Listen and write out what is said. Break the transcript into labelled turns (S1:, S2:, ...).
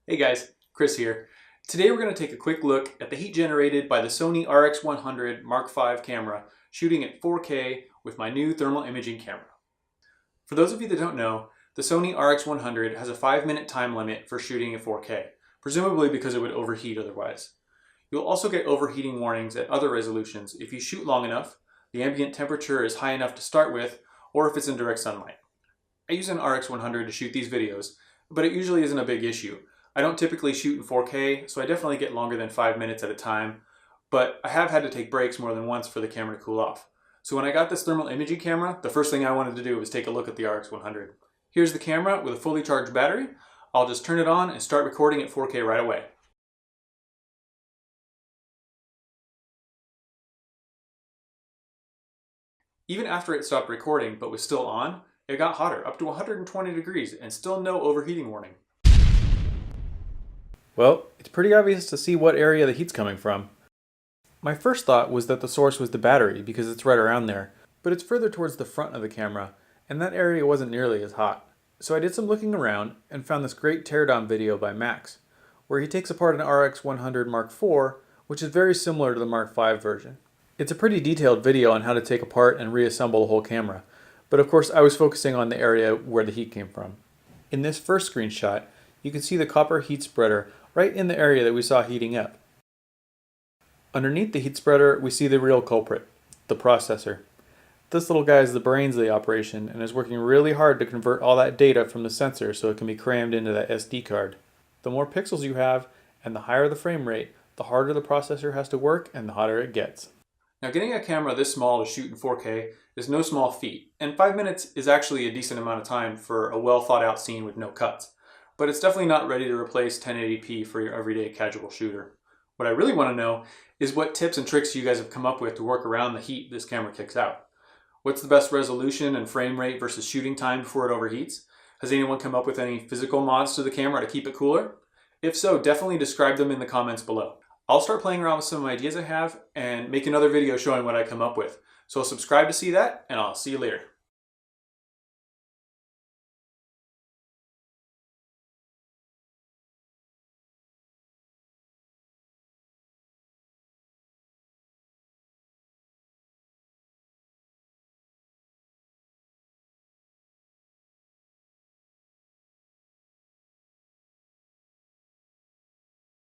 S1: Hey guys, Chris here. Today we're going to take a quick look at the heat generated by the SONY RX100 Mark V camera shooting at 4K with my new thermal imaging camera. For those of you that don't know, the SONY RX100 has a 5-minute time limit for shooting at 4K, presumably because it would overheat otherwise. You'll also get overheating warnings at other resolutions if you shoot long enough, the ambient temperature is high enough to start with, or if it's in direct sunlight. I use an RX100 to shoot these videos, but it usually isn't a big issue. I don't typically shoot in 4K, so I definitely get longer than 5 minutes at a time, but I have had to take breaks more than once for the camera to cool off. So when I got this thermal imaging camera, the first thing I wanted to do was take a look at the RX100. Here's the camera with a fully charged battery. I'll just turn it on and start recording at 4K right away. Even after it stopped recording but was still on, it got hotter, up to 120 degrees, and still no overheating warning. Well, it's pretty obvious to see what area the heat's coming from. My first thought was that the source was the battery because it's right around there, but it's further towards the front of the camera, and that area wasn't nearly as hot. So I did some looking around and found this great teardown video by Max, where he takes apart an RX100 Mark IV, which is very similar to the Mark V version. It's a pretty detailed video on how to take apart and reassemble the whole camera, but of course I was focusing on the area where the heat came from. In this first screenshot, you can see the copper heat spreader right in the area that we saw heating up. Underneath the heat spreader, we see the real culprit, the processor. This little guy is the brains of the operation and is working really hard to convert all that data from the sensor so it can be crammed into that SD card. The more pixels you have and the higher the frame rate, the harder the processor has to work and the hotter it gets. Now, getting a camera this small to shoot in 4K is no small feat, and 5 minutes is actually a decent amount of time for a well thought out scene with no cuts. But it's definitely not ready to replace 1080p for your everyday casual shooter. What I really want to know is what tips and tricks you guys have come up with to work around the heat this camera kicks out. What's the best resolution and frame rate versus shooting time before it overheats? Has anyone come up with any physical mods to the camera to keep it cooler? If so, definitely describe them in the comments below. I'll start playing around with some ideas I have and make another video showing what I come up with. So subscribe to see that, and I'll see you later.